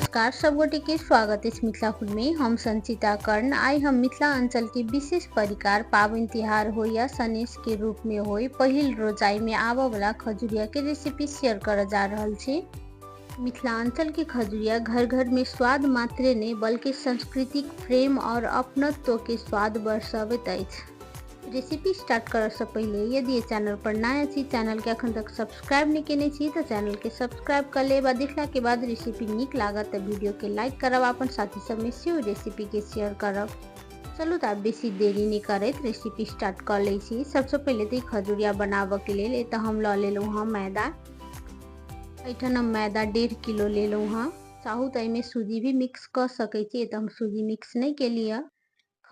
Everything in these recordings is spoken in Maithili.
नमस्कार सबगोटे के स्वागत है मिथिला फूड में। हम संचिता कर्ण आई हम मिथिला अंचल के विशेष परिकार पावन तिहार हो या सनेश के रूप में हो पहिल रोजाई में आवा वाला खजुरिया के रेसिपी शेयर कर जा रहल छी। मिथिला अंचल के खजुरिया घर घर में स्वाद मात्रे नहीं बल्कि सांस्कृतिक प्रेम और अपनत्व के स्वाद बरसावत अछि। रेसिपी स्टार्ट करने से पहले यदि ये चैनल पर नया छी चैनल के अखन तक सब्सक्राइब नहीं केने छी तो चैनल के सब्सक्राइब कर ले। देखला के बाद रेसिपी निक लागत तो वीडियो के लाइक करब, अपन साथी सब में सेहो रेसिपी के शेयर करब। चलू तो आप बेसी देरी नहीं करत रेसिपी स्टार्ट कर ले छी। सबसे पहले तो खजुरिया बनावे के लिए तो हम ल लेलू हाँ मैदा। एठन हम मैदा 1.5 किलो लेलू हाँ। चाहू तो में सूजी भी मिक्स कर सके छी, तो हम सूजी मिक्स नहीं के लिए।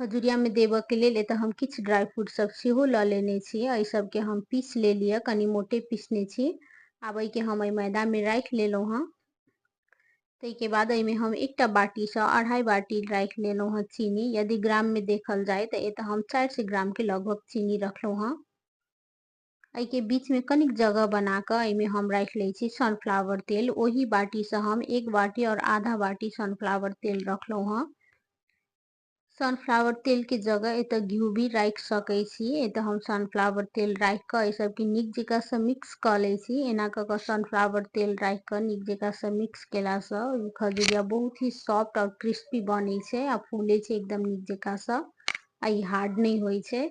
खजुरिया में देव के लिए तो हम किछ ड्राई फ्रूट सब सेहो ल लेने छी। एहि सब के हम पीस ले लिया, कनी मोटे पीसने छी। आब के हम मैदा में राख लेलू हाँ। ते के बाद में हम एकटा बाटी से 2.5 बाटी राख लेलू हाँ चीनी। यदि ग्राम में देखल जाए तो हम 400 ग्राम के लगभग चीनी रखलू हाँ। एहि के बीच में कनिक जगह बना कर हम राख ले छी सनफ्लावर तेल। वही बाटी से हम 1 बाटी और आधा बाटी सनफ्लावर तेल रखलू हाँ। सनफ्लावर तेल के जगह एत घी भी राख सके छी। एत हम सनफ्लावर तेल राख कर सब के निक जका से मिक्स कर ले छी। एना क सनफ्लावर तेल राख कर निक जका से मिक्स केला से खजुरिया बहुत ही सॉफ्ट और क्रिस्पी बने छे आ फूले छे एकदम निक जका से। आई हार्ड नहीं होय छे।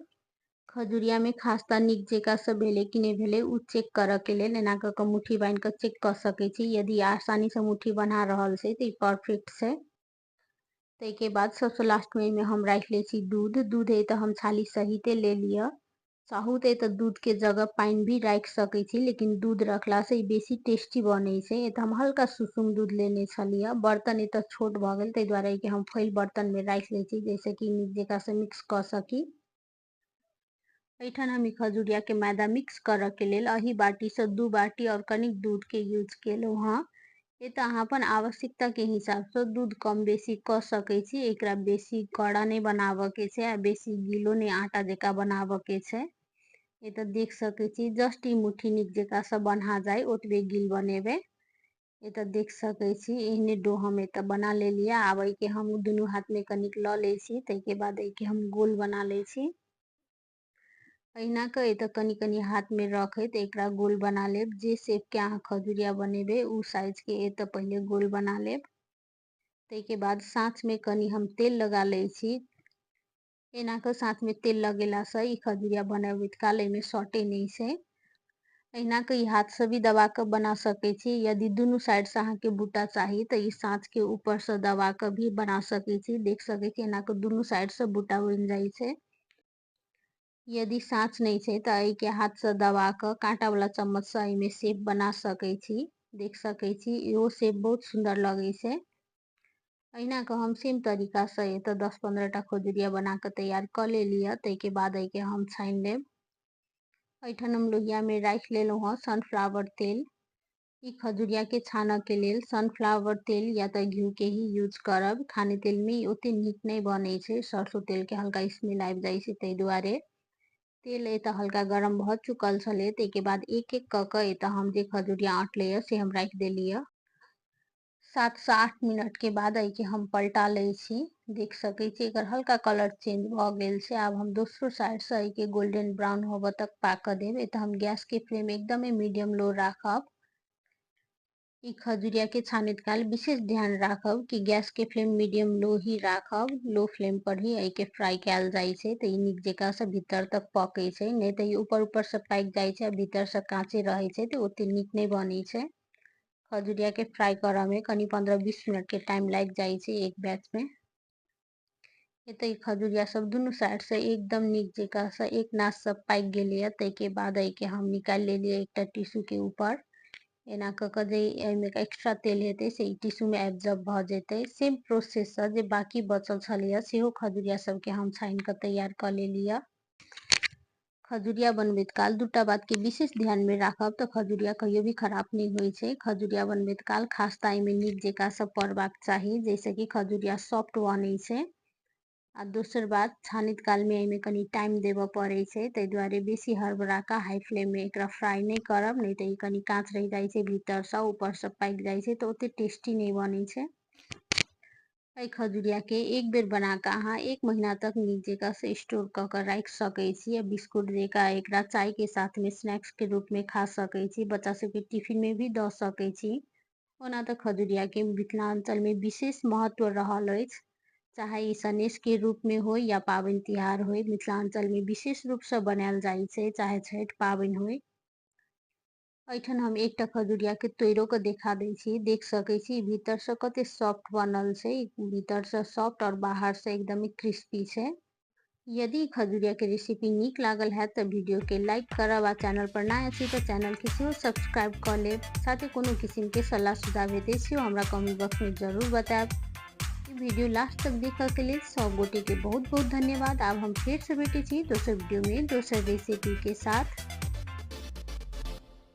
खजुरिया में खास्ता निक जका से भेले कि नहीं भेले उ चेक करे के लेल एना क मुट्ठी बांध के चेक कर सके छी। यदि आसानी से मुट्ठी बना रहल छे तो परफेक्ट छे। ते के बाद सबसे लास्ट में हम राख ले छी दूध। दूध है तो हम छाली सहित ले लिया। चाहू तो दूध के जगह पानी भी राख सके छी, लेकिन दूध रखला से बेसी टेस्टी बने छे। तो हम हल्का सुसुम दूध लेने छलिए। बर्तन एत छोट भ गेल ते द्वारे कि हम फैल बर्तन में राख ले छी जैसे कि निक जका से मिक्स कर सकी। एठन हम खजुरिया के मैदा मिक्स करे के लेल अही बाटी से 2 बाटी और कनिक दूध के यूज केलू हाँ। ये तो अहाँ अपन आवश्यकता के हिसाब से दूध कम बेसी कर सके छी। एकरा बेसी कड़ा नहीं बनावे के छे आ बेसी गीलो नहीं आटा जका बनावे के छे। ये तो देख सके छी जस्ट ई मुट्ठी निक जका से बना जाए ओतबे गील बनेबे। ये तो देख सके छी एहने डो हम एत बना ले लिया। आब के हम दोनों हाथ में कनिक ल ले छी, ते के बाद के हम गोल बना ले छी। अहिना के एत कनी कनी हाथ में रखत एकरा गोल बना लेब। जे शेप के अहाँ खजुरिया बनेबे उ साइज के एत पहले गोल बना लेब। ते के बाद साँच में कनी हम तेल लगा ले छी। एना के साथ में तेल लगेला से ई खजुरिया बनाबैत काल में सटे नहीं छे। एना के ई हाथ से भी दबा के बना सके छी। यदि दोनों साइड से अहाँ के बूटा चाहिए तो ई साँच के ऊपर से दबा के भी बना सके छी। देख सके छी एना के दोनों साइड से बूटा बन जाए छे। यदि साँच नहीं छे तो आई के हाथ से दबा के कांटा वाला चम्मच से आई में शेप बना सके छी। देख सके छी यो शेप बहुत सुंदर लगे छे। अहिना के हम सेम तरीका से ये तो 10-15 टा खजुरिया बना के तैयार कर ले लिया। ते के बाद आई के हम छान लेब। एठन हम लोहिया में राख लेलू हाँ सनफ्लावर तेल। ई खजुरिया के छाना के लेल सनफ्लावर तेल या तो घी के ही यूज करब। खाने तेल में ओते निक नहीं बने छे, सरसों तेल के हल्का स्मेल आबि जाए छे ते दुआरे। तेल एत हल्का गरम भ चुकल छले। ते के बाद एक एक क के एत हम जे खजुरिया आटले से हम राख देलिए। 7 से 8 मिनट के बाद आई के हम पलटा ले छी। देख सके छी एकर हल्का कलर चेंज भ गेल छे। अब हम दूसरो साइड से आई के गोल्डन ब्राउन होबे तक पाक देब। एत हम गैस के फ्लेम एकदम मीडियम लो राखब। ई खजुरिया के छानित काल विशेष ध्यान राखब कि गैस के फ्लेम मीडियम लो ही राखब। लो फ्लेम पर ही आई के फ्राई कैल जाए छे तो ई निक जका से भीतर तक पके छे। नहीं तो ई ऊपर ऊपर से पाक जाए छे, भीतर से कांचे रहे छे तो ओते निक नहीं बने छे। खजुरिया के फ्राई करे में कनी 15-20 मिनट के टाइम लग जाए छे एक बैच में। एत ई खजुरिया सब दोनों साइड से एकदम निक जका से एक नाश से पाक गेलिए। ते के बाद आई के हम निकाल लेलिए एकटा टिश्यू के ऊपर। एना क के जे एमे एक्स्ट्रा तेल हेते से ई टिश्यू में एब्जॉर्ब भ जेते। सेम प्रोसेस से जे बाकी बचल छलिए सेहो खजुरिया सब के हम छान के तैयार कर लेलिए। खजुरिया बनबैत काल दूटा बात के विशेष ध्यान में राखब तो खजुरिया कहियो भी खराब नहीं होय छे। खजुरिया बनबैत काल खास्ता में निक जका से पड़बाक चाही जैसे कि खजुरिया सॉफ्ट बने छे। आ दोसर बात छानित काल में एमे कनी टाइम देबे पड़े छे। ते द्वारे बेसी हड़बड़ा के हाई फ्लेम में एकरा फ्राई नहीं करब, नहीं तो ई कनी कांच रह जाए छे भीतर से, ऊपर से पाक जाए छे तो ओते टेस्टी नहीं बने छे। एहि खजुरिया के एक बेर बना के अहाँ 1 महीना तक नीक जकाँ से स्टोर क के राखि सकै छी। बिस्कुट जकाँ एकरा चाय के साथ में स्नैक्स के रूप में खा सकै छी। बच्चा सबके टिफिन में भी द सकै छी। ओना तऽ खजुरिया के मिथिलांचल में विशेष महत्व रहल अछि। चाहे ई सनेश के रूप में होय या पाबनि तिहार होय, मिथिलांचल में विशेष रूप से बनायल जाइ छै। चाहे छठि पाबनि होय, एठन हम एकटा खजुरिया के तोड़ो के देखा दै छी। देख सकै छी भीतर से कते सॉफ्ट बनल छै। भीतर से सॉफ्ट और बाहर से एकदम क्रिस्पी छै। यदि खजुरिया के रेसिपी नीक लागल है तो वीडियो के लाइक करब आ चैनल पर नया छी तो चैनल के सेहो सब्सक्राइब कर लेब। साथ ही कोनो किस्म के सलाह सुझाव हेतै सेहो हमरा कमेंट बॉक्स में जरूर बताएब। वीडियो लास्ट तक देखा के लिए सब गोटे के बहुत बहुत धन्यवाद। अब हम फिर से भेटे छी दोसर वीडियो में दोसर रेसिपी के साथ।